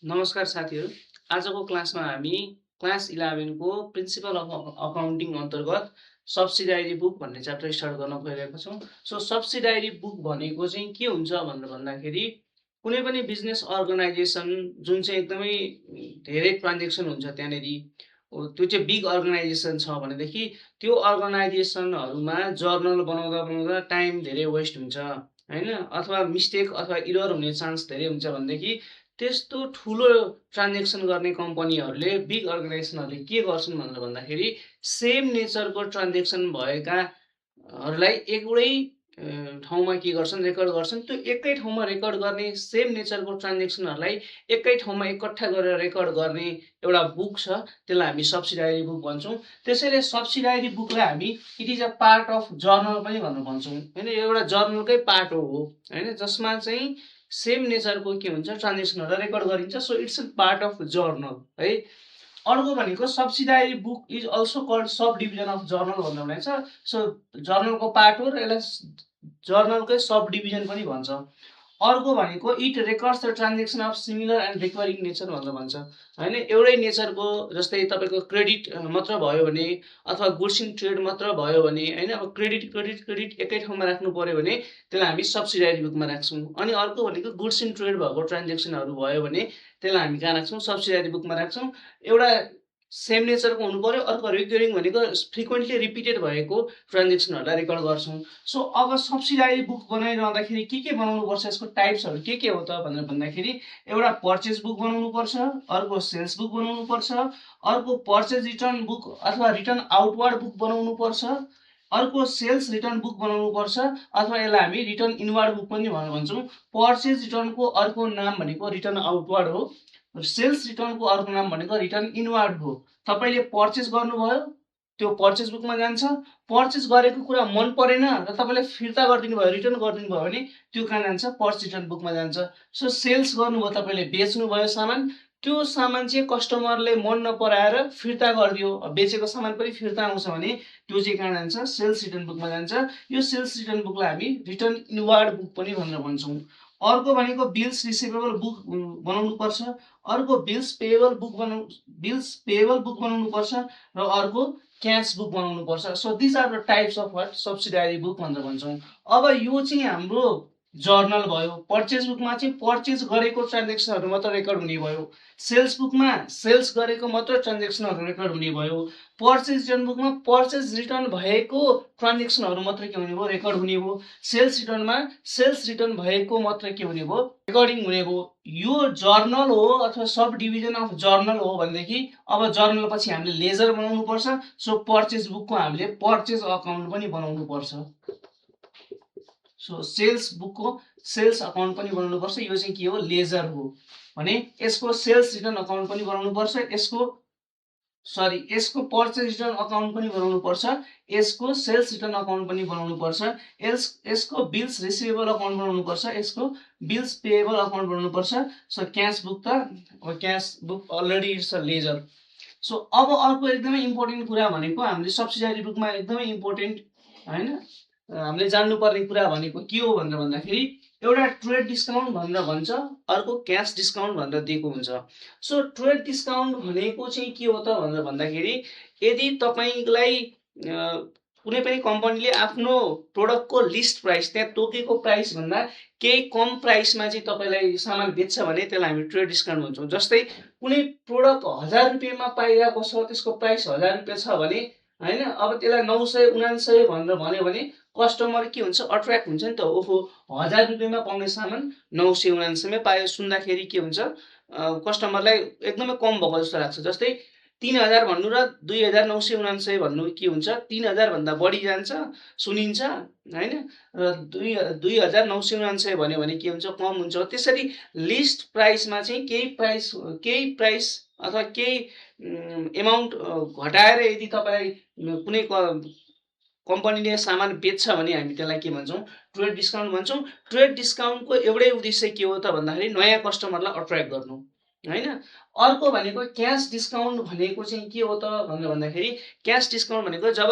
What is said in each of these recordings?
नमस्कार साथीहरू। आजको क्लासमा हामी क्लास 11 को प्रिन्सिपल अफ अकाउन्टिङ अन्तर्गत सब्सिडायरी बुक भन्ने च्याप्टर स्टार्ट गर्न गइरहेका छौँ। सो सब्सिडायरी बुक भनेको चाहिँ के हुन्छ भनेर भन्दाखेरि कुनै पनि बिजनेस अर्गनाइजेसन जुन चाहिँ एकदमै धेरै ट्रान्जेक्सन हुन्छ त्यहाँनेरि त्यो चाहिँ बिग अर्गनाइजेसन छ भनेदेखि त्यो अर्गनाइजेसनहरूमा जर्नल बनाउँदा बनाउँदा टाइम धेरै वेस्ट हुन्छ हैन, अथवा मिस्टेक अथवा इरर हुने चान्स धेरै हुन्छ भनेदेखि त्यस्तो ठुलो ट्रान्जेक्सन गर्ने कम्पनीहरूले बिग अर्गनाइजेसनहरूले के गर्छन् भनेर भन्दाखेरि सेम नेचरको ट्रान्जेक्सन भएकाहरूलाई एउटै ठाउँमा के गर्छन्, रेकर्ड गर्छन्। त्यो एकै ठाउँमा रेकर्ड गर्ने सेम नेचरको ट्रान्जेक्सनहरूलाई एकै ठाउँमा एकट्ठा गरेर रेकर्ड गर्ने एउटा बुक छ, त्यसलाई हामी सब्सिडायरी बुक भन्छौँ। त्यसैले सब्सिडायरी बुकलाई हामी it is a part of journal पनि भनेर भन्छौँ होइन। यो एउटा जर्नलकै पार्ट हो होइन, जसमा चाहिँ सेम नेचरको के हुन्छ ट्रान्जेक्सनहरूलाई रेकर्ड गरिन्छ। So it's a part of journal है। अर्को भनेको subsidiary book is also called sub division of journal भनेर भनिन्छ। सो जर्नलको पार्ट हो र यसलाई जर्नलकै सब डिभिजन पनि भन्छ। अर्को भनेको it records the transaction of similar and requiring nature भनेर भन्छ होइन। एउटै नेचरको जस्तै तपाईँको क्रेडिट मात्र भयो भने अथवा गुड्स इन ट्रेड मात्र भयो भने होइन, अब क्रेडिट क्रेडिट क्रेडिट एकै ठाउँमा राख्नु पर्यो भने त्यसलाई हामी सब्सिडायरी बुकमा राख्छौँ। अनि अर्को भनेको गुड्स इन ट्रेड भएको ट्रान्जेक्सनहरू भयो भने त्यसलाई हामी कहाँ राख्छौँ, सब्सिडायरी बुकमा राख्छौँ। एउटा सेम नेचरको हुनु पर्यो, अर्को रिकरिङ भनेको फ्रिक्वेन्टली रिपिटेड भएको ट्रान्जेक्सनहरूलाई रेकर्ड गर्छौँ। सो अब सब्सिडायरी बुक बनाइरहँदाखेरि के बनाउनुपर्छ, यसको टाइप्सहरू के हो त भनेर भन्दाखेरि एउटा पर्चेज बुक बनाउनुपर्छ, अर्को सेल्स बुक बनाउनुपर्छ, अर्को पर्चेज रिटर्न बुक अथवा रिटर्न आउटवार्ड बुक बनाउनुपर्छ, अर्को सेल्स रिटर्न बुक बनाउनुपर्छ अथवा यसलाई हामी रिटर्न इनवार्ड बुक पनि भनेर भन्छौँ। पर्चेज रिटर्नको अर्को नाम भनेको रिटर्न आउटवार्ड हो, सेल्स रिटर्नको अर्को नाम भनेको रिटर्न इनवार्ड हो। तपाईँले पर्चेज गर्नुभयो, त्यो पर्चेज बुकमा जान्छ। पर्चेज गरेको कुरा मन परेन र तपाईँले फिर्ता गरिदिनु भयो, रिटर्न गरिदिनु भयो भने त्यो कहाँ जान्छ, पर्चेज रिटर्न बुकमा जान्छ। सो सेल्स गर्नुभयो, तपाईँले बेच्नुभयो सामान, त्यो सामान चाहिँ कस्टमरले मन नपराएर फिर्ता गरिदियो, बेचेको सामान पनि फिर्ता आउँछ भने त्यो चाहिँ कहाँ जान्छ, सेल्स रिटर्न बुकमा जान्छ। यो सेल्स रिटर्न बुकलाई हामी रिटर्न इनवार्ड बुक पनि भनेर भन्छौँ। अर्को भनेको बिल्स रिसिभेबल बुक बनाउनुपर्छ, अर्को बिल्स पेएबल बुक बनाउनुपर्छ र अर्को क्यास बुक बनाउनुपर्छ। So these are the types of what subsidiary book भनेर भन्छौँ। अब यो चाहिँ हाम्रो जर्नल भयो। पर्चेज बुकमा चाहिँ पर्चेज गरेको ट्रान्जेक्सनहरू मात्र रेकर्ड हुने भयो, सेल्स बुकमा सेल्स गरेको मात्र ट्रान्जेक्सनहरू रेकर्ड हुने भयो, पर्चेज रिटर्न बुकमा पर्चेज रिटर्न भएको ट्रान्जेक्सनहरू मात्र के हुने भयो, रेकर्ड हुने भयो, सेल्स रिटर्नमा सेल्स रिटर्न भएको मात्र के हुने भयो, रेकर्डिङ हुने भयो। यो जर्नल हो अथवा सब डिभिजन अफ जर्नल हो भनेदेखि अब जर्नल पछि हामीले लेजर बनाउनु पर्छ। सो पर्चेज बुकको हामीले पर्चेज अकाउन्ट पनि बनाउनु पर्छ। सो सेल्स बुकको सेल्स अकाउन्ट पनि बनाउनु पर्छ। यो चाहिँ के हो, लेजर हो भने यसको सेल्स रिटर्न अकाउन्ट पनि बनाउनु पर्छ, यसको पर्चेज रिटर्न अकाउन्ट पनि बनाउनु पर्छ, यसको सेल्स रिटर्न अकाउन्ट पनि बनाउनु पर्छ, यसको बिल्स रिसिभेबल अकाउन्ट बनाउनु पर्छ, यसको बिल्स पेएबल अकाउन्ट बनाउनु पर्छ। So cash book already it's a ledger. So अब अर्को एकदमै इम्पोर्टेन्ट कुरा भनेको हामीले सब्सिडायरी बुकमा एकदमै इम्पोर्टेन्ट होइन हामीले जान्नुपर्ने कुरा भनेको के हो भनेर भन्दाखेरि एउटा ट्रेड डिस्काउन्ट भनेर भन्छ, अर्को क्यास डिस्काउन्ट भनेर दिएको हुन्छ। सो ट्रेड डिस्काउन्ट भनेको चाहिँ के हो त भनेर भन्दाखेरि यदि तपाईँलाई कुनै पनि कम्पनीले आफ्नो प्रोडक्टको लिस्ट प्राइस, त्यहाँ तोकेको प्राइस भन्दा केही कम प्राइसमा चाहिँ तपाईँलाई सामान बेच्छ भने त्यसलाई हामी ट्रेड डिस्काउन्ट भन्छौँ। जस्तै कुनै प्रोडक्ट 1000 रुपियाँमा पाइरहेको छ, त्यसको प्राइस 1000 रुपियाँ छ भने होइन, अब त्यसलाई 999 भनेर भन्यो भने कस्टमर के हुन्छ, अट्र्याक्ट हुन्छ नि त। ओहो, 1000 रुपियाँमा पाउने सामान 999 पायो सुन्दाखेरि के हुन्छ, कस्टमरलाई एकदमै कम भएको जस्तो लाग्छ। जस्तै 3000 भन्नु र 2999 भन्नु के हुन्छ, 3000 भन्दा बढी जान्छ, सुनिन्छ होइन, र 2999 भन्यो भने के हुन्छ, कम हुन्छ। त्यसरी लिस्ट प्राइसमा चाहिँ केही प्राइस अथवा केही एमाउन्ट घटाएर यदि तपाईँ कुनै कम्पनीले सामान बेच्छ भने हामी त्यसलाई के भन्छौँ, ट्रेड डिस्काउन्ट भन्छौँ। ट्रेड डिस्काउन्टको एउटै उद्देश्य के हो त भन्दाखेरि नयाँ कस्टमरलाई अट्र्याक्ट गर्नु होइन। अर्को भनेको क्यास डिस्काउन्ट भनेको चाहिँ के हो त भनेर भन्दाखेरि क्यास डिस्काउन्ट भनेको जब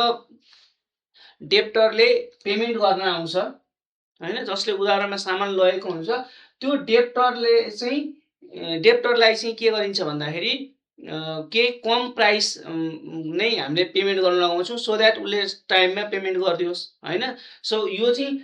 डेप्टरले पेमेन्ट गर्न आउँछ होइन, जसले उधारोमा सामान लगेको हुन्छ, त्यो डेप्टरले चाहिँ डेप्टरलाई चाहिँ के गरिन्छ भन्दाखेरि केही कम प्राइस नै हामीले पेमेन्ट गर्न लगाउँछौँ सो द्याट उसले टाइममा पेमेन्ट गरिदियोस् होइन। सो यो चाहिँ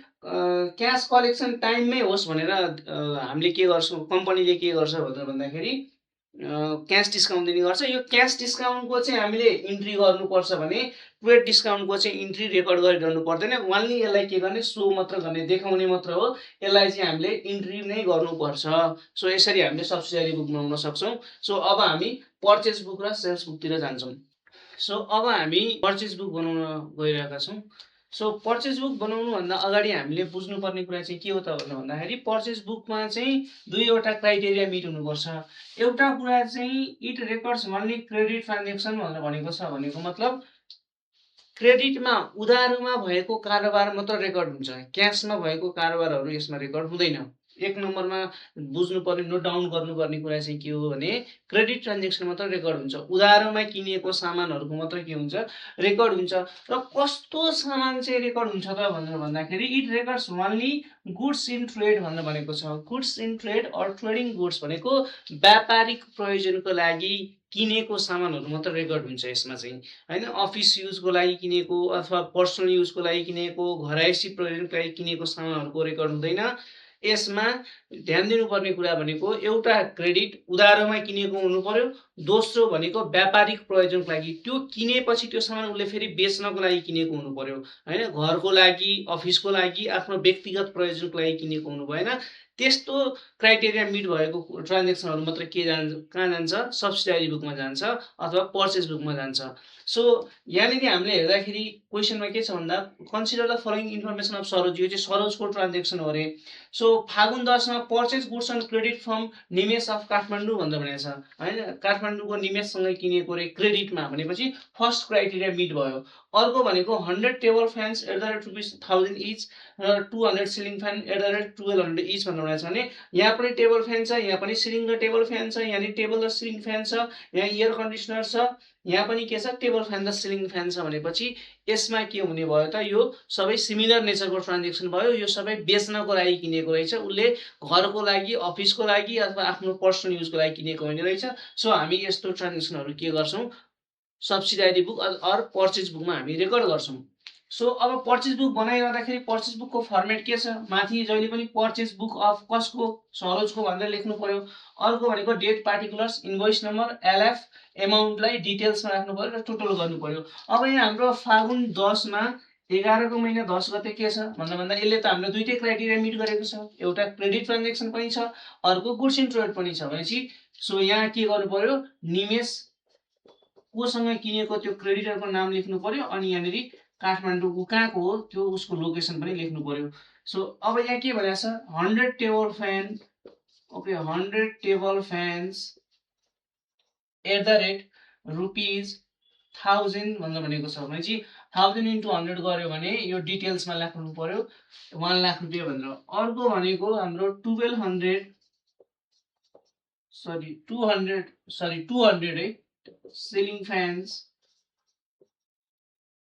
क्यास कलेक्सन टाइममै होस् भनेर हामीले के गर्छौँ, कम्पनीले के गर्छ भनेर भन्दाखेरि क्यास डिस्काउन्ट दिने गर्छ। यो क्यास डिस्काउन्टको चाहिँ हामीले इन्ट्री गर्नुपर्छ भने ट्रेड डिस्काउन्टको चाहिँ इन्ट्री रेकर्ड गरिरहनु पर्दैन, वानली यसलाई के गर्ने, सो मात्र गर्ने, देखाउने मात्र हो। यसलाई चाहिँ हामीले इन्ट्री नै गर्नुपर्छ। सो यसरी हामीले सब्सिडारी बुक बनाउन सक्छौँ। सो अब हामी पर्चेज बुक र सेल्स बुकतिर जान्छौँ। सो अब हामी पर्चेज बुक बनाउन गइरहेका छौँ। सो पर्चेज बुक बनाउनुभन्दा अगाडि हामीले बुझ्नुपर्ने कुरा चाहिँ के हो त भन्दाखेरि पर्चेज बुकमा चाहिँ दुईवटा क्राइटेरिया मिट हुनुपर्छ। एउटा कुरा चाहिँ it records only credit transaction भनेर भनेको छ, भनेको मतलब क्रेडिटमा उधारोमा भएको कारोबार मात्र रेकर्ड हुन्छ, क्यासमा भएको कारोबारहरू यसमा रेकर्ड हुँदैन। एक नम्बरमा बुझ्नुपर्ने, नोट डाउन गर्नुपर्ने कुरा चाहिँ के हो भने क्रेडिट ट्रान्जेक्सन मात्र रेकर्ड हुन्छ, उधारोमा किनिएको सामानहरूको मात्र के हुन्छ, रेकर्ड हुन्छ। र कस्तो सामान चाहिँ रेकर्ड हुन्छ त भनेर भन्दाखेरि it records only goods in trade भनेर भनेको छ। Goods in trade or trading goods भनेको व्यापारिक प्रयोजनको लागि किनेको सामानहरू मात्र रेकर्ड हुन्छ यसमा चाहिँ होइन। अफिस युजको लागि किनेको अथवा पर्सनल युजको लागि किनेको, घरायसी प्रयोजनको लागि किनेको सामानहरूको रेकर्ड हुँदैन। यसमा ध्यान दिनुपर्ने कुरा भनेको एउटा क्रेडिट उधारोमा किनेको हुनु पर्यो, दोस्रो भनेको व्यापारिक प्रयोजनको लागि, त्यो किनेपछि त्यो सामान उसले फेरि बेच्नको लागि किनेको हुनु पर्यो होइन, घरको लागि, अफिसको लागि, आफ्नो व्यक्तिगत प्रयोजनको लागि किनेको हुनु भएन। त्यस्तो क्राइटेरिया मिट भएको ट्रान्जेक्सनहरू मात्र के कहाँ जान्छ, सब्सिडारी बुकमा जान्छ अथवा पर्चेज बुकमा जान्छ। सो यहाँनिर हामीले हेर्दाखेरि क्वेसनमा के छ भन्दा consider the following information of Saroj, यो चाहिँ सरोजको ट्रान्जेक्सन हो अरे। सो फागुन 10मा purchase goods on credit from Nimesh of Kathmandu भनेर भनेको छ होइन, काठमाडौँको निमेषसँग किनेको रे क्रेडिटमा भनेपछि फर्स्ट क्राइटेरिया मिट भयो। अर्को भनेको 100 table fans at the rate ₹1000 each र 200 ceiling fan at the rate 1200 each भनेर भनेको छ भने यहाँ पनि टेबल फ्यान छ, यहाँ पनि सिलिङ र टेबल फ्यान छ, यहाँ टेबल र सिलिङ फ्यान छ, यहाँ एयर कन्डिसनर छ, यहाँ पनि के छ, टेबल फ्यान र सिलिङ फ्यान छ भनेपछि यसमा के हुने भयो त, यो सबै सिमिलर नेचरको ट्रान्जेक्सन भयो। यो सबै बेच्नको लागि किनेको रहेछ, उसले घरको लागि, अफिसको लागि अथवा आफ्नो पर्सनल युजको लागि किनेको हुने रहेछ। सो हामी यस्तो ट्रान्जेक्सनहरू के गर्छौँ, सब्सिडारी बुक अर पर्चेज बुकमा हामी रेकर्ड गर्छौँ। सो अब पर्चेज बुक बनाइरहँदाखेरि पर्चेज बुकको फर्मेट के छ, माथि जहिले पनि पर्चेज बुक अफ कसको, सरोजको भनेर लेख्नु पर्यो। अर्को भनेको date particulars, invoice number, LF, एमाउन्टलाई डिटेल्समा राख्नु पर्यो र टोटल गर्नु पर्यो। अब यहाँ हाम्रो फागुन 10मा 11 महिना 10 गते के छ भन्दा यसले त हाम्रो दुईटै क्राइटेरिया मिट गरेको छ, एउटा क्रेडिट ट्रान्जेक्सन पनि छ, अर्को गुड्स इन ट्रेड पनि छ भनेपछि सो यहाँ के गर्नु पर्यो, निमेष कोसँग किनेको त्यो क्रेडिटरको नाम लेख्नु पर्यो अनि यहाँनिर काठमाडौँको कहाँको हो त्यो उसको लोकेसन पनि लेख्नु पर्यो। सो अब यहाँ के भनेको छ, 100 table fan, okay 100 table fans at the rate ₹1000 भनेर भनेको छ भनेपछि 1000 × 100 गर्यो भने यो डिटेल्समा लेख्नु पर्यो 1 लाख रुपियाँ भनेर। अर्को भनेको हाम्रो 200 है ceiling fans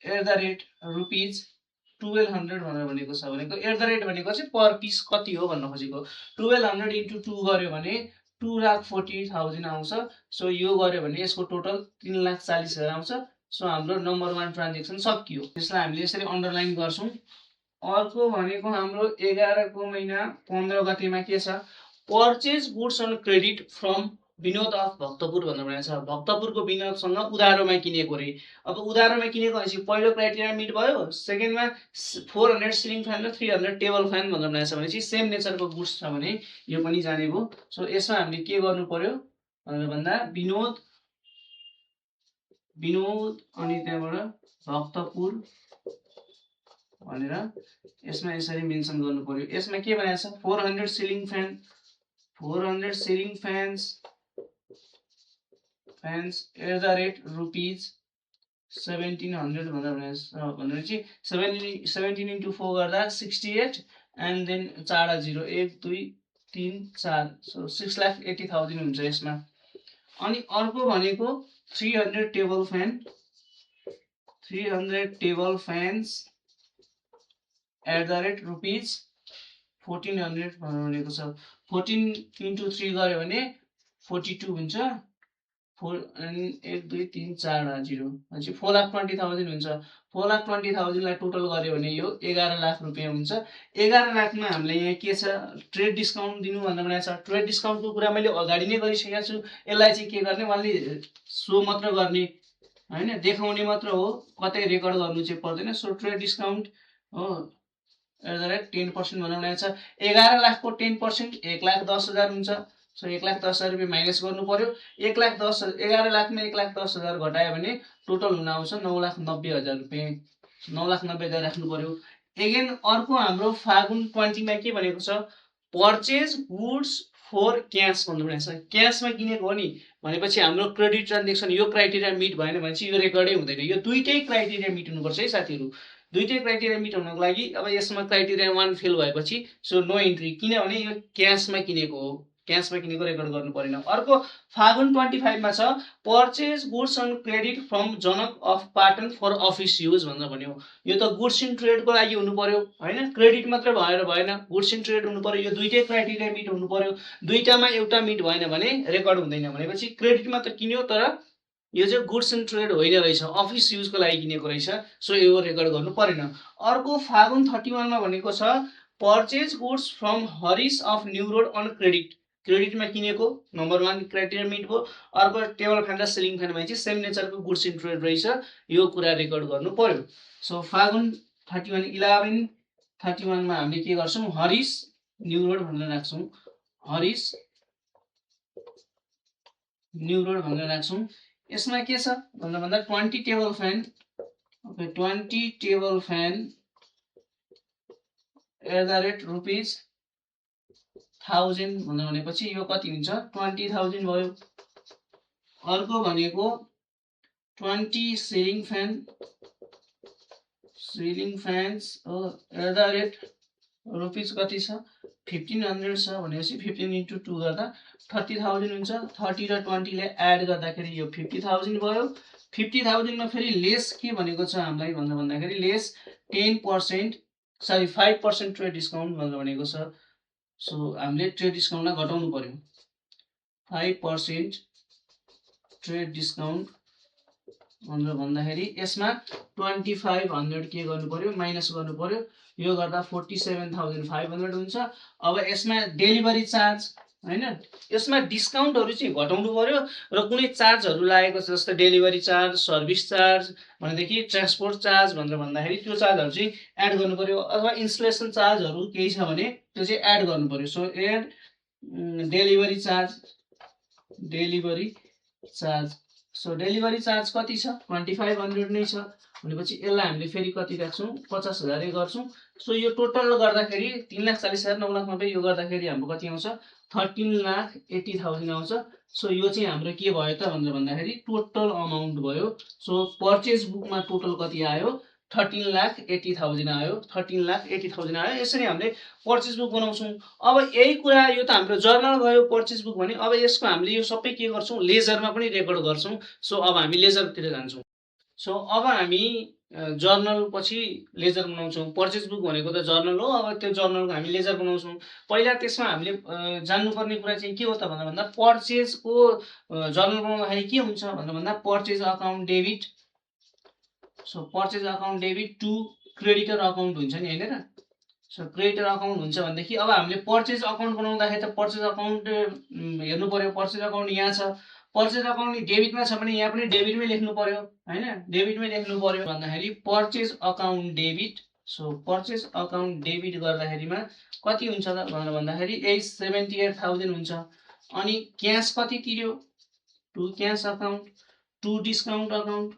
at the rate ₹1200 भनेर भनेको छ, भनेको एट द रेट भनेको चाहिँ पर पिस कति हो भन्न खोजेको। 1200 × 2 गर्यो भने 2,40,000 आउँछ। सो यो गर्यो भने यसको टोटल 3,40,000 आउँछ। सो हाम्रो नम्बर 1 ट्रान्जेक्सन सकियो, त्यसलाई हामीले यसरी अन्डरलाइन गर्छौँ। अर्को भनेको हाम्रो 11 को महिना 15 गतेमा के छ, purchase goods on credit from Vinod of Bhaktapur भनेर भनेको छ। भक्तपुरको विनोदसँग उधारोमा किनेको रे। अब उधारोमा किनेको भनेपछि पहिलो क्राइटेरिया मिट भयो, सेकेन्डमा 400 सिलिङ फ्यान र 300 टेबल फ्यान भनेर भनेको छ भनेपछि सेम नेचरको गुड्स छ भने यो पनि जाने भयो। सो यसमा हामीले के गर्नु पर्यो भनेर भन्दा विनोद अनि त्यहाँबाट भक्तपुर भनेर यसमा यसरी मेन्सन गर्नु पर्यो। यसमा के भनेको छ, 400 ceiling fan, 400 ceiling fans at the rate ₹1700 भनेपछि 17 × 4 गर्दा 68 एन्ड देन 4 0 1 2 3 4 सो 6,80,000 हुन्छ यसमा। अनि अर्को भनेको 300 table fan, 300 table fans at the rate ₹1400 भनेको छ। 14 × 3 गर्यो भने 42 हुन्छ 4 अनि 1 2 3 4 0 भनेपछि 4,20,000 हुन्छ 4,20,000 लाई टोटल गर्यो भने यो 11 लाख रुपैयाँ हुन्छ 11 लाखमा हामीले यहाँ के छ ट्रेड डिस्काउन्ट दिनु भनेर भनेको छ ट्रेड डिस्काउन्टको कुरा मैले अगाडि नै गरिसकेको छु यसलाई चाहिँ के गर्ने उहाँले सो मात्र गर्ने हैन देखाउने मात्र हो कतै रेकर्ड गर्नु चाहिँ पर्दैन सो ट्रेड डिस्काउन्ट हो एट 10% भनेर भनेको छ 11 लाखको 10% 1,10,000 हुन्छ सो 1,10,000 रुपैयाँ माइनस गर्नु पर्यो 11 लाखमा 1,10,000 घटायो भने टोटल हुन आउँछ 9,90,000 रुपैयाँ 9,90,000 राख्नु पर्यो एगेन अर्को हाम्रो फागुन 20 मा के भनेको छ पर्चेज गुड्स फर क्याश भन्नु भनेको छ क्याशमा किनेको हो नि भनेपछि हाम्रो क्रेडिट ट्रान्जेक्सन यो क्राइटेरिया मिट भएन भने चाहिँ यो रेकर्डै हुँदैन यो दुईटै क्राइटेरिया मिट हुनुपर्छ है साथीहरु दुईटै क्राइटेरिया मिट हुनको लागि अब यसमा क्राइटेरिया 1 फेल भएपछि सो नो एन्ट्री किनभने यो क्याशमा किनेको हो क्याशमा किनेको रेकर्ड गर्नु परेन अर्को फागुन 25 मा छ purchase goods on credit from Janak of Patan for office use भनेर भन्यो यो त गुड्स इन ट्रेडको लागि हुनु पर्यो हैन क्रेडिट मात्र भएर भएन गुड्स इन ट्रेड हुनु पर्यो यो दुईटै क्राइटेरिया मिट हुनु पर्यो दुईटामा एउटा मिट भएन भने रेकर्ड हुँदैन भनेपछि क्रेडिट मात्र किन्यो तर यो चाहिँ गुड्स एन्ड ट्रेड होइन रहेछ अफिस युजको लागि किनेको रहेछ सो यो रेकर्ड गर्नु परेन अर्को फागुन 31 मा भनेको छ purchase goods from Harish of new road on credit क्रेडिटमा किनेको नम्बर 1 क्राइटेरिया मिट भयो अर्को टेबल फ्यान र सिलिङ फ्यानमा चाहिँ सेम नेचरको गुड्स इन ट्रेड रहेछ यो कुरा रेकर्ड गर्नु पर्यो सो फागुन 31 11/31 मा हामीले के गर्छौं हरिस न्यू रोड भनेर राख्छौं हरिस न्यू रोड भनेर राख्छौं यसमा के छ भन्दा 20 table fan okay 20 table fan rupees 1000 भनेपछि यो कति हुन्छ 20,000 भयो अर्को भनेको 20 सिलिङ फ्यान्स रुपीस कति छ 1500 छ भनेपछि 15 * 2 गर्दा 30,000 हुन्छ 30 र 20 ले एड गर्दाखेरि यो 50,000 भयो 50,000 मा फेरि लेस के भनेको छ हामीलाई भन्दाखेरि लेस 10% सरी 5% ट्रेड डिस्काउन्ट भनेको छ सो हामीले ट्रेड डिस्काउन्टलाई घटाउनु पर्यो 5% ट्रेड डिस्काउन्ट भन्दाखेरि यसमा 2500 के गर्नु पर्यो माइनस गर्नु पर्यो यो गर्दा 47,500 हुन्छ अब यसमा डेलिभरी चार्ज हैन यसमा डिस्काउन्टहरु चाहिँ घटाउनु पर्यो र कुनै चार्जहरु लागेको छ जस्तो डेलिभरी चार्ज सर्भिस चार्ज भनेदेखि ट्रान्सपोर्ट चार्ज भनेर भन्दाखेरि त्यो चार्जहरु चाहिँ एड गर्नु पर्यो अथवा इन्स्टलेसन चार्जहरु केही छ भने त्यो चाहिँ एड गर्नु पर्यो so add delivery charge so delivery charge कति छ 2500 नै छ भनेपछि यसलाई हामीले फेरि कति राख्छौं 50,000 गर्छौं सो यो टोटल गर्दाखेरि 3,40,000 9,90,000 यो गर्दाखेरि हाम्रो कति आउँछ 13,80,000 आउँछ सो यो चाहिँ हाम्रो के भयो त भन्दाखेरि टोटल अमाउन्ट भयो सो पर्चेज बुकमा टोटल कति आयो 13,80,000 आयो 13,80,000 आयो यसरी हामीले पर्चेज बुक बनाउँछौं अब यही कुरा यो त हाम्रो जर्नल भयो पर्चेज बुक भने अब यसको हामीले यो सबै के गर्छौं लेजरमा पनि रेकर्ड गर्छौं सो अब हामी लेजरतिर जान्छौं सो अब हामी जर्नल पछि लेजर बनाउँछौं पर्चेज बुक भनेको त जर्नल हो अब त्यो जर्नलको हामी लेजर बनाउँछौं पहिला त्यसमा हामीले जान्नुपर्ने कुरा चाहिँ के हो त भन्दा पर्चेजको जर्नल बनाउँदाखेरि के हुन्छ भन्दा purchase account debit so purchase account debit to creditor account हुन्छ नि हैन र सो क्रेडिटर अकाउन्ट हुन्छ भनेदेखि अब हामीले पर्चेज अकाउन्ट बनाउँदाखेरि त पर्चेज अकाउन्ट हेर्नु पर्यो पर्चेज अकाउन्ट यहाँ छ पर्चेज अकाउन्ट डेबिटमा छ भने यहाँ पनि डेबिटमै लेख्नु पर्यो हैन डेबिटमै लेख्नु पर्यो भन्दाखेरि purchase account debit so purchase account debit गर्दाखेरिमा कति हुन्छ त भन्दाखेरि 78,000 हुन्छ अनि क्याश कति तिर्यो to cash account to discount account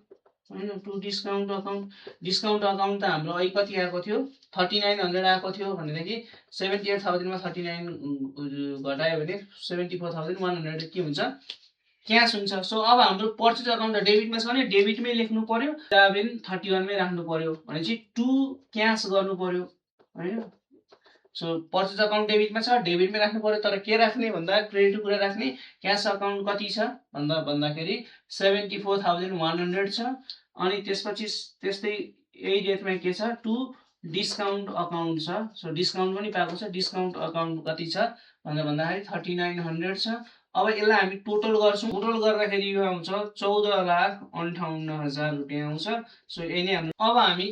हैन टु डिस्काउन्ट अकाउन्ट त हाम्रो अहिले कति आएको थियो 3900 आएको थियो भनेदेखि 78,000 मा 39 घटायो भने 74,100 के हुन्छ क्याश हुन्छ सो अब हाम्रो पर्चेज अकाउन्ट डेबिटमा छ भने डेबिटमै लेख्नु पर्यो 31 मै राख्नु पर्यो भनेपछि टु क्याश गर्नु पर्यो हैन सो पर्चेज अकाउन्ट डेबिटमा छ डेबिटमै राख्नु पर्यो तर के राख्ने भन्दा क्रेडिट कुरा राख्ने क्याश अकाउन्ट कति छ भन्दाखेरि 74,100 छ अनि त्यसपछि त्यस्तै यही डेटमा के छ टु डिस्काउन्ट अकाउन्ट छ सो डिस्काउन्ट पनि पाएको छ डिस्काउन्ट अकाउन्ट कति छ भन्दाखेरि 3900 छ अब यसलाई हामी टोटल गर्छौँ, टोटल गर्दाखेरि यो आउँछ 14,58,000 रुपियाँ आउँछ। सो यही नै हाम्रो। अब हामी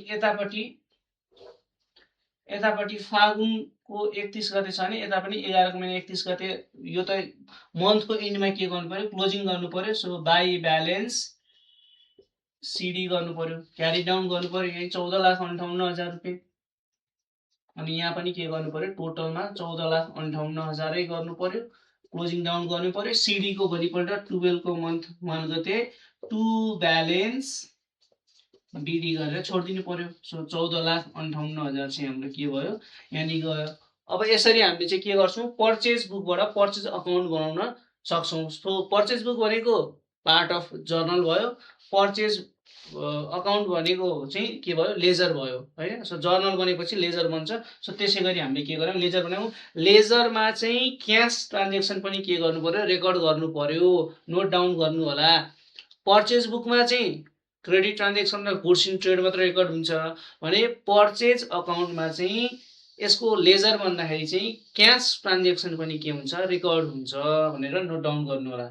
यतापट्टि फागुनको 31 गते छ भने यता पनि 11 महिना 31 गते, यो त मन्थको इन्डमा के गर्नु पर्यो, क्लोजिङ गर्नु पर्यो। सो बाई ब्यालेन्स सिडी गर्नु पर्यो, क्यारी डाउन गर्नु पर्यो, यही 14,58,000 रुपियाँ। अनि यहाँ पनि के गर्नु पर्यो, टोटलमा 14,58,000 गर्नु पर्यो, क्लोजिङ डाउन गर्नु पर्यो। सिडीको भोलिपल्ट 12 को मन्थ 1 गते टु ब्यालेन्स बिडी गरेर छोडिदिनु पर्यो। सो 14,58,000 चाहिँ हाम्रो के भयो, यहाँनिर गयो। अब यसरी हामीले चाहिँ के गर्छौँ, पर्चेज बुकबाट पर्चेज अकाउन्ट बनाउन सक्छौँ। सो पर्चेज बुक भनेको पार्ट अफ जर्नल भयो, पर्चेज अकाउन्ट भनेको चाहिँ के भयो, लेजर भयो हैन। सो जर्नल बनेपछि लेजर बन्छ। सो त्यसै गरी हामीले के गर्यौँ, लेजर बनायौँ। लेजरमा चाहिँ क्यास ट्रान्जेक्सन पनि के गर्नु पर्यो, रेकर्ड गर्नु पर्यो, नोट डाउन गर्नु होला। पर्चेज बुकमा चाहिँ क्रेडिट ट्रान्जेक्सन र गुड्स इन ट्रेड मात्र रेकर्ड हुन्छ भने पर्चेज अकाउन्टमा चाहिँ यसको लेजर भन्दाखेरि चाहिँ क्यास ट्रान्जेक्सन पनि के हुन्छ, रेकर्ड हुन्छ भनेर नोट डाउन गर्नु होला।